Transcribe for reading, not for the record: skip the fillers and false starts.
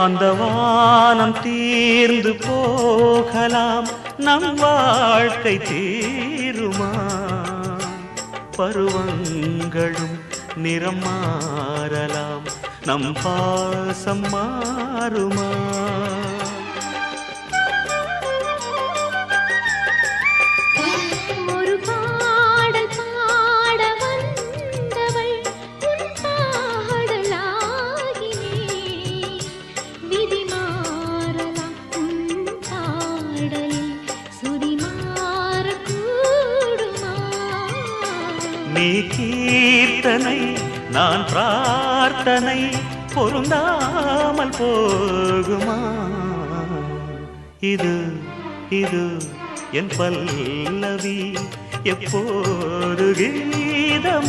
அந்த வானம் தீர்ந்து போகலாம், நம் வாழ்க்கை தீருமா? பருவங்களும் நிறம் மாறலாம், நம் பாசம் மாறுமா? நீ கீர்த்தனை நான் பிரார்த்தனை, பொருந்தாமல் போகுமா? இது இது என் பல்லவி எப்போது கீதமாகுமோ?